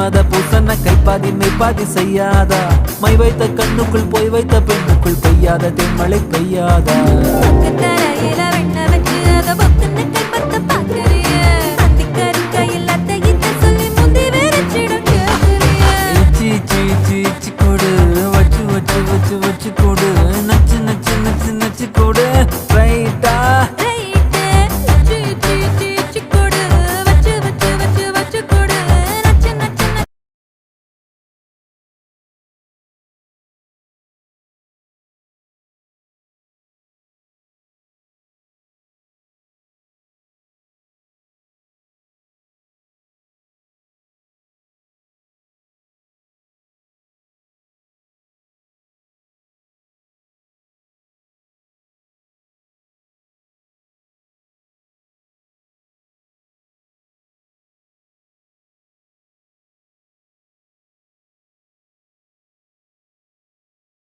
மன்மத பூசன கைப்பாதி மெய்ப்பாதி செய்யாதா my வைத்த கண்ணுக்குள் போய் வைத்த பெண்ணுக்குள் பெய்யாத தென்மழை பெய்யாதா தரையில வெண்ண வச்சு அத